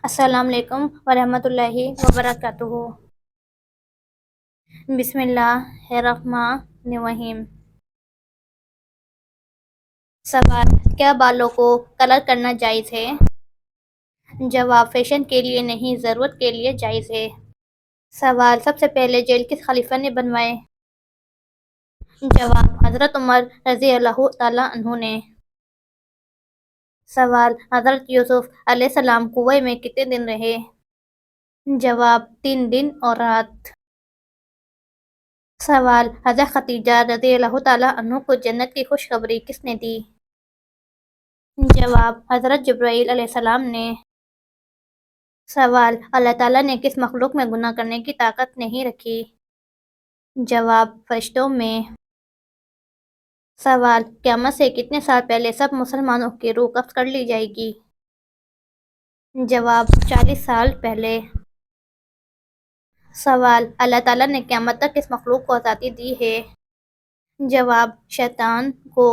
السلام علیکم ورحمۃ اللہ وبرکاتہ۔ بسم اللہ الرحمن الرحیم۔ سوال: کیا بالوں کو کلر کرنا جائز ہے؟ جواب: فیشن کے لیے نہیں، ضرورت کے لیے جائز ہے۔ سوال: سب سے پہلے جیل کس خلیفہ نے بنوائے؟ جواب: حضرت عمر رضی اللہ تعالیٰ عنہ نے۔ سوال: حضرت یوسف علیہ السلام کنویں میں کتنے دن رہے؟ جواب: 3 دن اور رات۔ سوال: حضرت خدیجہ رضی اللہ تعالیٰ عنہ کو جنت کی خوشخبری کس نے دی؟ جواب: حضرت جبرائیل علیہ السلام نے۔ سوال: اللہ تعالیٰ نے کس مخلوق میں گناہ کرنے کی طاقت نہیں رکھی؟ جواب: فرشتوں میں۔ سوال: قیامت سے کتنے سال پہلے سب مسلمانوں کی روح قبض کر لی جائے گی؟ جواب: 40 سال پہلے۔ سوال: اللہ تعالیٰ نے قیامت تک کس مخلوق کو آزادی دی ہے؟ جواب: شیطان کو۔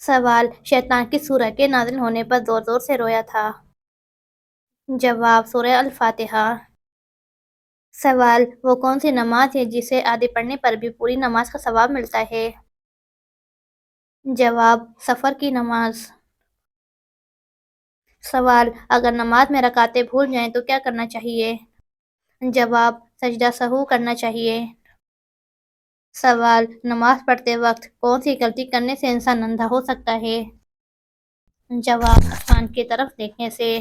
سوال: شیطان کس سورہ کے نازل ہونے پر زور زور سے رویا تھا؟ جواب: سورہ الفاتحہ۔ سوال: وہ کون سی نماز ہے جسے آدھی پڑھنے پر بھی پوری نماز کا ثواب ملتا ہے؟ جواب: سفر کی نماز۔ سوال: اگر نماز میں رکعتیں بھول جائیں تو کیا کرنا چاہیے؟ جواب: سجدہ سہو کرنا چاہیے۔ سوال: نماز پڑھتے وقت کون سی غلطی کرنے سے انسان اندھا ہو سکتا ہے؟ جواب: آسمان کی طرف دیکھنے سے۔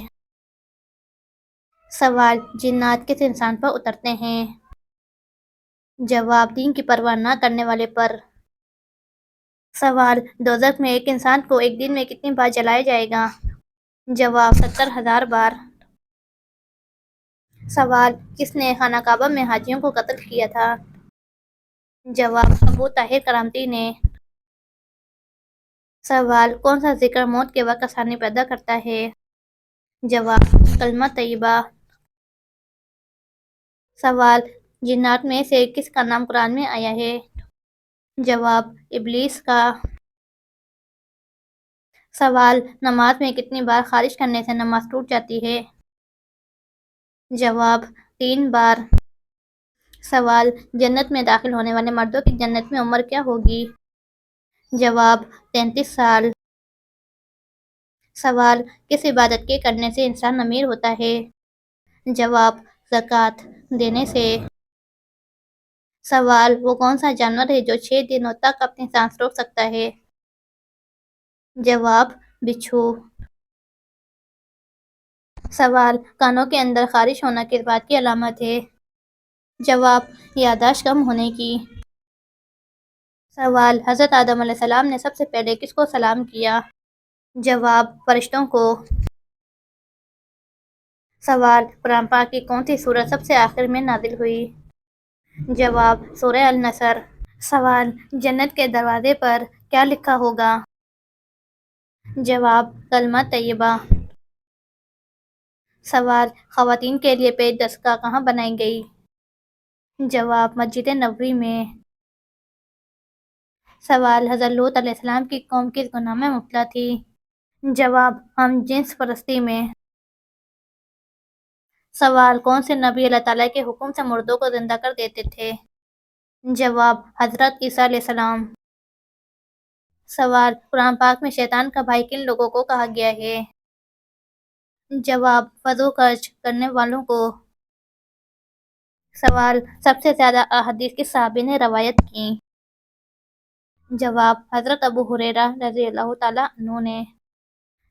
سوال: جنات کس انسان پر اترتے ہیں؟ جواب: دین کی پرواہ نہ کرنے والے پر۔ سوال: دوزخ میں ایک انسان کو ایک دن میں کتنی بار جلایا جائے گا؟ جواب: 70,000 بار۔ سوال: کس نے خانہ کعبہ میں حاجیوں کو قتل کیا تھا؟ جواب: ابو طاہر کرامتی نے۔ سوال: کون سا ذکر موت کے وقت آسانی پیدا کرتا ہے؟ جواب: کلمہ طیبہ۔ سوال: جنات میں سے کس کا نام قرآن میں آیا ہے؟ جواب: ابلیس کا۔ سوال: نماز میں کتنی بار خارج کرنے سے نماز ٹوٹ جاتی ہے؟ جواب: 3 بار۔ سوال: جنت میں داخل ہونے والے مردوں کی جنت میں عمر کیا ہوگی؟ جواب: 33 سال۔ سوال: کس عبادت کے کرنے سے انسان امیر ہوتا ہے؟ جواب: زکوٰۃ دینے سے۔ سوال: وہ کون سا جانور ہے جو 6 دنوں تک اپنی سانس روک سکتا ہے؟ جواب: بچھو۔ سوال: کانوں کے اندر خارش ہونا کس بات کی علامت ہے؟ جواب: یادداشت کم ہونے کی۔ سوال: حضرت آدم علیہ السلام نے سب سے پہلے کس کو سلام کیا؟ جواب: فرشتوں کو۔ سوال: قرآن پاک کی کون سی سورت سب سے آخر میں نازل ہوئی؟ جواب: سورہ النصر۔ سوال: جنت کے دروازے پر کیا لکھا ہوگا؟ جواب: کلمہ طیبہ۔ سوال: خواتین کے لیے پیش دستگاہ کہاں بنائی گئی؟ جواب: مسجد نبوی میں۔ سوال: حضرت لوط علیہ السلام کی قوم کس گناہ میں مبتلا تھی؟ جواب: ہم جنس پرستی میں۔ سوال: کون سے نبی اللہ تعالیٰ کے حکم سے مردوں کو زندہ کر دیتے تھے؟ جواب: حضرت عیسیٰ علیہ السلام۔ سوال: قرآن پاک میں شیطان کا بھائی کن لوگوں کو کہا گیا ہے؟ جواب: فضول خرچ کرنے والوں کو۔ سوال: سب سے زیادہ احادیث کس صحابی نے روایت کی؟ جواب: حضرت ابو ہریرہ رضی اللہ تعالیٰ عنہ نے۔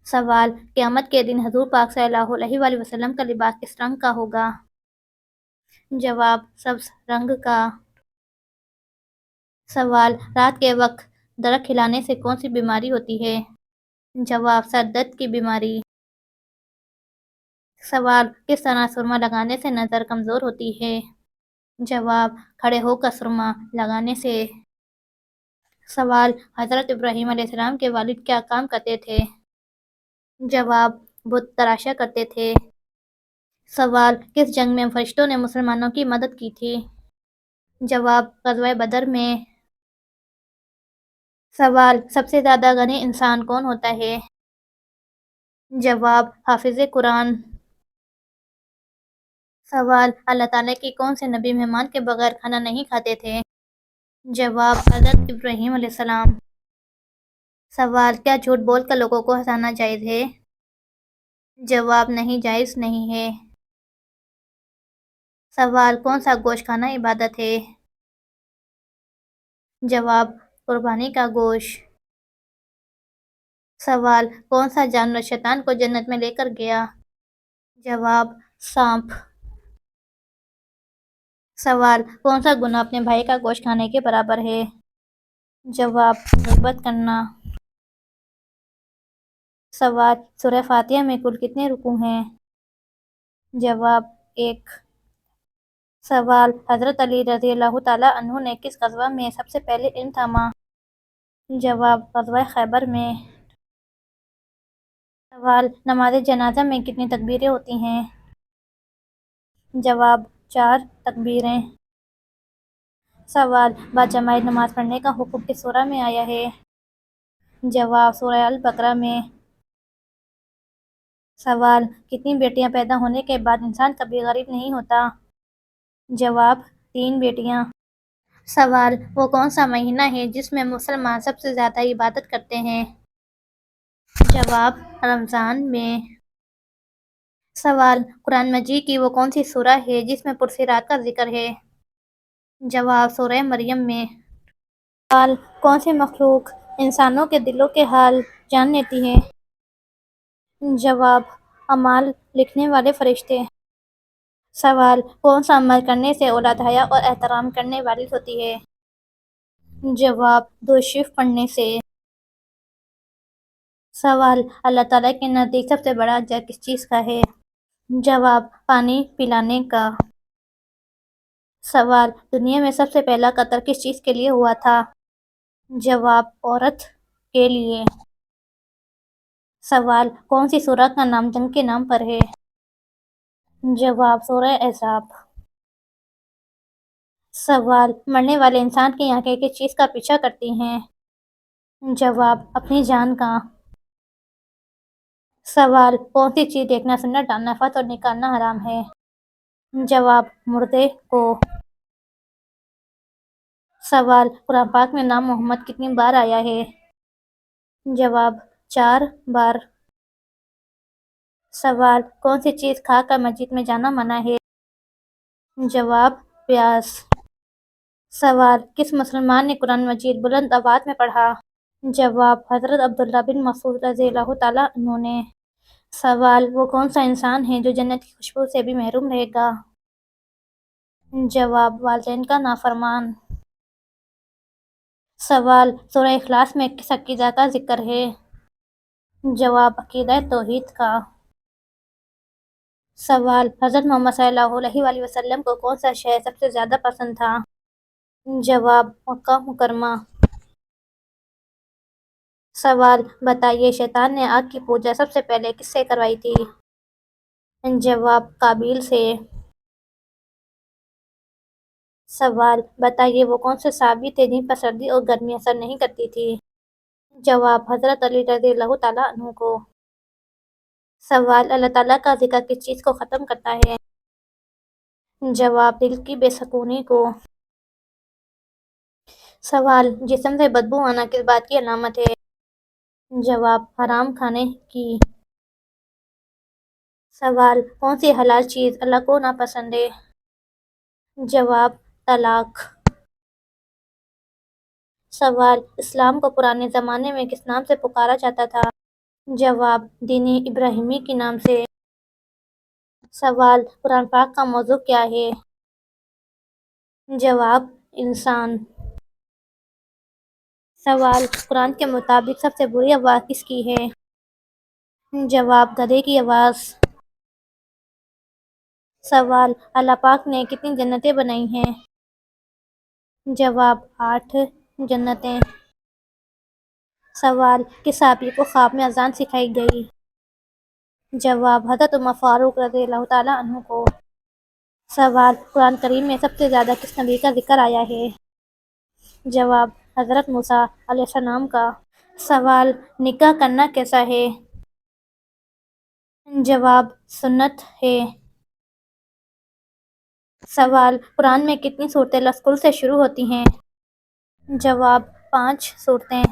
سوال: قیامت کے دن حضور پاک صلی اللہ علیہ وآلہ وسلم کا لباس کس رنگ کا ہوگا؟ جواب: سبز رنگ کا۔ سوال: رات کے وقت درخت ہلانے سے کون سی بیماری ہوتی ہے؟ جواب: سر درد کی بیماری۔ سوال: کس طرح سرما لگانے سے نظر کمزور ہوتی ہے؟ جواب: کھڑے ہو کر سرما لگانے سے۔ سوال: حضرت ابراہیم علیہ السلام کے والد کیا کام کرتے تھے؟ جواب: بت تراشا کرتے تھے۔ سوال: کس جنگ میں فرشتوں نے مسلمانوں کی مدد کی تھی؟ جواب: غزوہ بدر میں۔ سوال: سب سے زیادہ غنی انسان کون ہوتا ہے؟ جواب حافظ قرآن۔ سوال اللہ تعالیٰ کی کون سے نبی مہمان کے بغیر کھانا نہیں کھاتے تھے؟ جواب حضرت ابراہیم علیہ السلام۔ سوال کیا جھوٹ بول کر لوگوں کو ہنسانا جائز ہے؟ جواب نہیں، جائز نہیں ہے۔ سوال کون سا گوشت کھانا عبادت ہے؟ جواب قربانی کا گوشت۔ سوال کون سا جانور شیطان کو جنت میں لے کر گیا؟ جواب سانپ۔ سوال کون سا گناہ اپنے بھائی کا گوشت کھانے کے برابر ہے؟ جواب غیبت کرنا۔ سوال سورہ فاتحہ میں کل کتنے رکوع ہیں؟ جواب 1۔ سوال حضرت علی رضی اللہ تعالیٰ عنہ نے کس غزوہ میں سب سے پہلے علم تھاما؟ جواب غزوہ خیبر میں۔ سوال نماز جنازہ میں کتنی تکبیریں ہوتی ہیں؟ جواب 4 تکبیریں۔ سوال باجماعت نماز پڑھنے کا حکم کس سورہ میں آیا ہے؟ جواب سورہ البقرہ میں۔ سوال کتنی بیٹیاں پیدا ہونے کے بعد انسان کبھی غریب نہیں ہوتا؟ جواب 3 بیٹیاں۔ سوال وہ کون سا مہینہ ہے جس میں مسلمان سب سے زیادہ عبادت کرتے ہیں؟ جواب رمضان میں۔ سوال قرآن مجید کی وہ کون سی سورہ ہے جس میں پرسرات کا ذکر ہے؟ جواب سورہ مریم میں۔ سوال کون سی مخلوق انسانوں کے دلوں کے حال جان لیتی ہے؟ جواب اعمال لکھنے والے فرشتے۔ سوال کون سا عمل کرنے سے اولاد حیا اور احترام کرنے والی ہوتی ہے؟ جواب درود شریف پڑھنے سے۔ سوال اللہ تعالیٰ کے نزدیک سب سے بڑا اجر کس چیز کا ہے؟ جواب پانی پلانے کا۔ سوال دنیا میں سب سے پہلا قتل کس چیز کے لیے ہوا تھا؟ جواب عورت کے لیے۔ سوال کون سی سورہ کا نام جنگ کے نام پر ہے؟ جواب سورہ احزاب۔ سوال مرنے والے انسان کی آنکھیں کس چیز کا پیچھا کرتی ہیں؟ جواب اپنی جان کا۔ سوال کون سی چیز دیکھنا سننا ڈالنا فت اور نکالنا حرام ہے؟ جواب مردے کو۔ سوال قرآن پاک میں نام محمد کتنی بار آیا ہے؟ جواب 4 بار۔ سوال کون سی چیز کھا کر مسجد میں جانا منع ہے؟ جواب پیاز۔ سوال کس مسلمان نے قرآن مجید بلند آواز میں پڑھا؟ جواب حضرت عبداللہ بن مسعود رضی اللہ تعالیٰ عنہ نے۔ سوال وہ کون سا انسان ہے جو جنت کی خوشبو سے بھی محروم رہے گا؟ جواب والدین کا نافرمان۔ سوال سورہ اخلاص میں کس عقیدہ کا ذکر ہے؟ جواب عقیدہ توحید کا۔ سوال حضرت محمد صلی اللہ علیہ وآلہ وسلم کو کون سا شہر سب سے زیادہ پسند تھا؟ جواب مکہ مکرمہ۔ سوال بتائیے شیطان نے آگ کی پوجا سب سے پہلے کس سے کروائی تھی؟ جواب قابیل سے۔ سوال بتائیے وہ کون سے صحابی تھے جن پر سردی اور گرمی اثر نہیں کرتی تھی؟ جواب حضرت علی رضی اللہ تعالیٰ عنہ کو۔ سوال اللہ تعالیٰ کا ذکر کس چیز کو ختم کرتا ہے؟ جواب دل کی بے سکونی کو۔ سوال جسم سے بدبو آنا کس بات کی علامت ہے؟ جواب حرام کھانے کی۔ سوال کون سی حلال چیز اللہ کو ناپسند ہے؟ جواب طلاق۔ سوال اسلام کو پرانے زمانے میں کس نام سے پکارا جاتا تھا؟ جواب دین ابراہیمی کے نام سے۔ سوال قرآن پاک کا موضوع کیا ہے؟ جواب انسان۔ سوال قرآن کے مطابق سب سے بری آواز کس کی ہے؟ جواب گدھے کی آواز۔ سوال اللہ پاک نے کتنی جنتیں بنائی ہیں؟ جواب 8 جنتیں۔ سوال کس صحابی کو خواب میں اذان سکھائی گئی؟ جواب حضرت عمر فاروق رضی اللہ تعالیٰ عنہ کو۔ سوال قرآن کریم میں سب سے زیادہ کس نبی کا ذکر آیا ہے؟ جواب حضرت موسیٰ علیہ السلام کا۔ سوال نکاح کرنا کیسا ہے؟ جواب سنت ہے۔ سوال قرآن میں کتنی صورتیں لفظ کل سے شروع ہوتی ہیں؟ جواب 5 صورتیں۔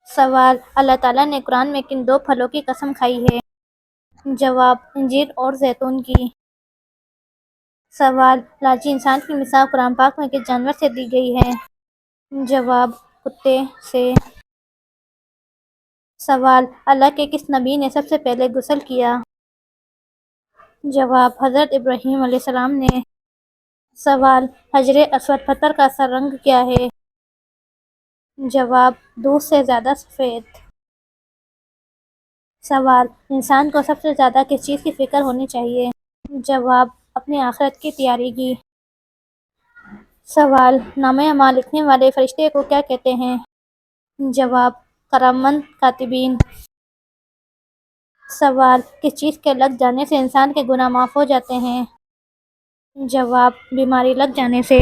سوال اللہ تعالیٰ نے قرآن میں کن 2 پھلوں کی قسم کھائی ہے؟ جواب انجیر اور زیتون کی۔ سوال لالچی انسان کی مثال قرآن پاک میں کس جانور سے دی گئی ہے؟ جواب کتے سے۔ سوال اللہ کے کس نبی نے سب سے پہلے غسل کیا؟ جواب حضرت ابراہیم علیہ السلام نے۔ سوال حجر اسود پتھر کا اصل رنگ کیا ہے؟ جواب دودھ سے زیادہ سفید۔ سوال انسان کو سب سے زیادہ کس چیز کی فکر ہونی چاہیے؟ جواب اپنی آخرت کی تیاری کی۔ سوال نامہ اعمال لکھنے والے فرشتے کو کیا کہتے ہیں؟ جواب کرامن کاتبین۔ سوال کس چیز کے لگ جانے سے انسان کے گناہ معاف ہو جاتے ہیں؟ جواب بیماری لگ جانے سے۔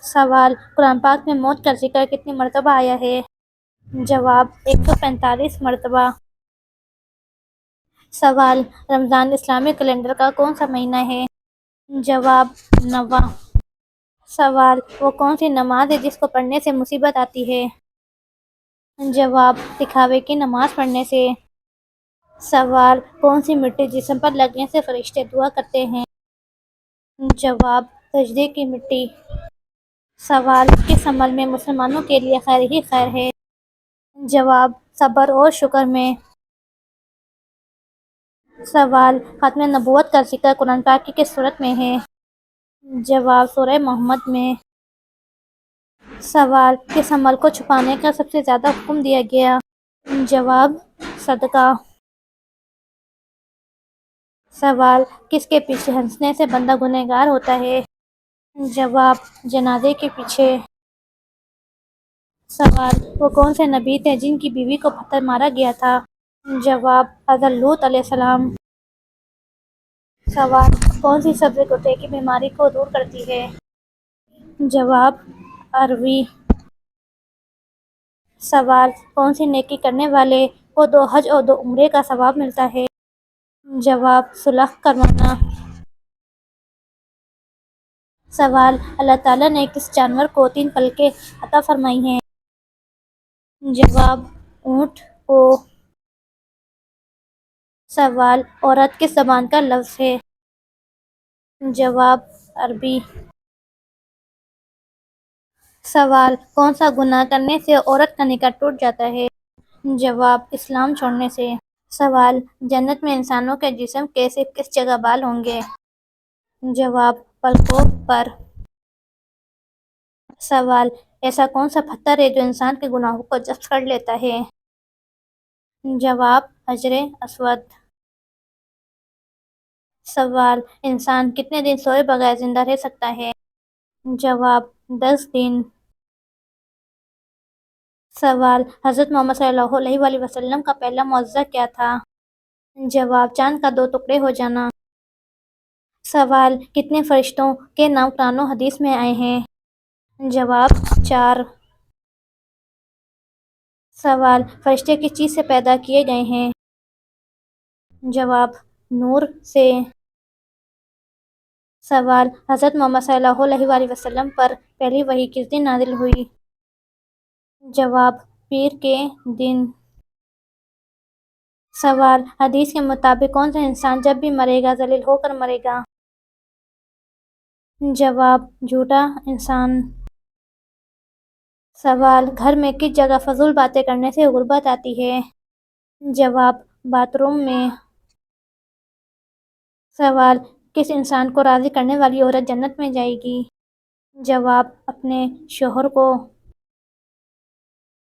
سوال قرآن پاک میں موت کا ذکر کتنی مرتبہ آیا ہے؟ جواب 145 مرتبہ۔ سوال رمضان اسلامی کیلنڈر کا کون سا مہینہ ہے؟ جواب نواں۔ سوال وہ کون سی نماز ہے جس کو پڑھنے سے مصیبت آتی ہے؟ جواب دکھاوے کی نماز پڑھنے سے۔ سوال کون سی مٹی جسم پر لگنے سے فرشتے دعا کرتے ہیں؟ جواب سجدے کی مٹی۔ سوال کس عمل میں مسلمانوں کے لیے خیر ہی خیر ہے؟ جواب صبر اور شکر میں۔ سوال ختم نبوت کا ذکر قرآن پاک کی کس سورت میں ہے؟ جواب سورہ محمد میں۔ سوال کس عمل کو چھپانے کا سب سے زیادہ حکم دیا گیا؟ جواب صدقہ۔ سوال کس کے پیچھے ہنسنے سے بندہ گنہگار ہوتا ہے؟ جواب جنازے کے پیچھے۔ سوال وہ کون سے نبی تھے جن کی بیوی کو پتھر مارا گیا تھا؟ جواب حضرت لوط علیہ السلام۔ سوال کون سی سبزی کتے کی بیماری کو دور کرتی ہے؟ جواب اروی۔ سوال کون سی نیکی کرنے والے کو 2 حج اور 2 عمرے کا ثواب ملتا ہے؟ جواب صلح کروانا۔ سوال اللہ تعالیٰ نے کس جانور کو 3 پلکیں عطا فرمائی ہیں؟ جواب اونٹ کو۔ سوال عورت کس زبان کا لفظ ہے؟ جواب عربی۔ سوال کون سا گناہ کرنے سے عورت کا نکاح ٹوٹ جاتا ہے؟ جواب اسلام چھوڑنے سے۔ سوال جنت میں انسانوں کے جسم کے صرف کس جگہ بال ہوں گے؟ جواب پلکوں پر۔ سوال ایسا کون سا پتھر ہے جو انسان کے گناہوں کو ضبط کر لیتا ہے؟ جواب حجر اسود۔ سوال انسان کتنے دن سوئے بغیر زندہ رہ سکتا ہے؟ جواب 10 دن۔ سوال حضرت محمد صلی اللہ علیہ وآلہ وسلم کا پہلا معجزہ کیا تھا؟ جواب چاند کا 2 ٹکڑے ہو جانا۔ سوال کتنے فرشتوں کے نام قرآن و حدیث میں آئے ہیں؟ جواب 4۔ سوال فرشتے کس چیز سے پیدا کیے گئے ہیں؟ جواب نور سے۔ سوال حضرت محمد صلی اللہ علیہ وآلہ وسلم پر پہلی وحی کس دن نازل ہوئی؟ جواب پیر کے دن۔ سوال حدیث کے مطابق کون سا انسان جب بھی مرے گا ذلیل ہو کر مرے گا؟ جواب جھوٹا انسان۔ سوال گھر میں کس جگہ فضول باتیں کرنے سے غربت آتی ہے؟ جواب باتھ روم میں۔ سوال کس انسان کو راضی کرنے والی عورت جنت میں جائے گی؟ جواب اپنے شوہر کو۔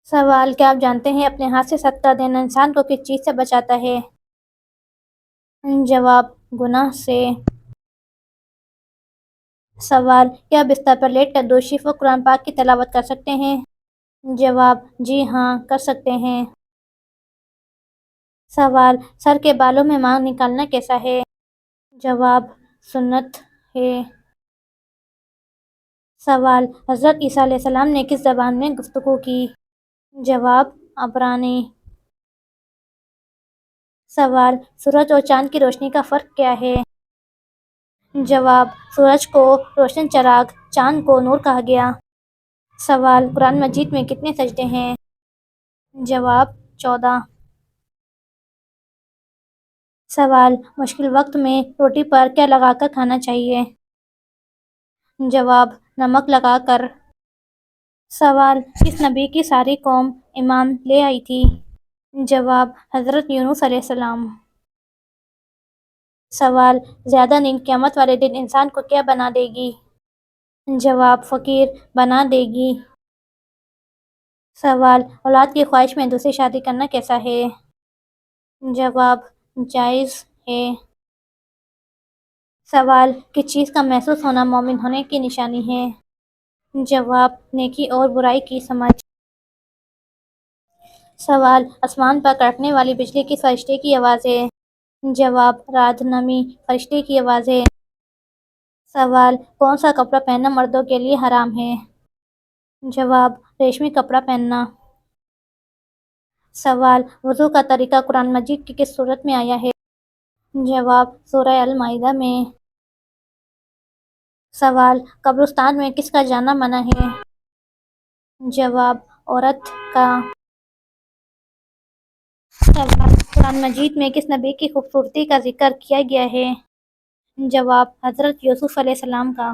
سوال کیا آپ جانتے ہیں اپنے ہاتھ سے صدقہ دینا انسان کو کس چیز سے بچاتا ہے؟ جواب گناہ سے۔ سوال کیا بستر پر لیٹ کر 2 شفع قرآن پاک کی تلاوت کر سکتے ہیں؟ جواب جی ہاں کر سکتے ہیں۔ سوال سر کے بالوں میں مانگ نکالنا کیسا ہے؟ جواب سنت ہے۔ سوال حضرت عیسیٰ علیہ السلام نے کس زبان میں گفتگو کی؟ جواب عبرانی۔ سوال: سورج اور چاند کی روشنی کا فرق کیا ہے؟ جواب: سورج کو روشن چراغ، چاند کو نور کہا گیا۔ سوال: قرآن مجید میں کتنے سجدے ہیں؟ جواب: 14۔ سوال: مشکل وقت میں روٹی پر کیا لگا کر کھانا چاہیے؟ جواب: نمک لگا کر۔ سوال: کس نبی کی ساری قوم ایمان لے آئی تھی؟ جواب: حضرت یونس علیہ السلام۔ سوال: زیادہ نیند قیامت والے دن انسان کو کیا بنا دے گی؟ جواب: فقیر بنا دے گی۔ سوال: اولاد کی خواہش میں دوسری شادی کرنا کیسا ہے؟ جواب: جائز ہے۔ سوال: کس چیز کا محسوس ہونا مومن ہونے کی نشانی ہے؟ جواب: نیکی اور برائی کی سمجھ۔ سوال: آسمان پر کڑکنے والی بجلی کس فرشتے کی آواز ہے؟ جواب: رعد نمی فرشتے کی آواز ہے۔ سوال: کون سا کپڑا پہننا مردوں کے لیے حرام ہے؟ جواب: ریشمی کپڑا پہننا۔ سوال: وضو کا طریقہ قرآن مجید کی کس سورت میں آیا ہے؟ جواب: سورہ المائدہ میں۔ سوال: قبرستان میں کس کا جانا منع ہے؟ جواب: عورت کا۔ سوال: قرآن مجید میں کس نبی کی خوبصورتی کا ذکر کیا گیا ہے؟ جواب: حضرت یوسف علیہ السلام کا۔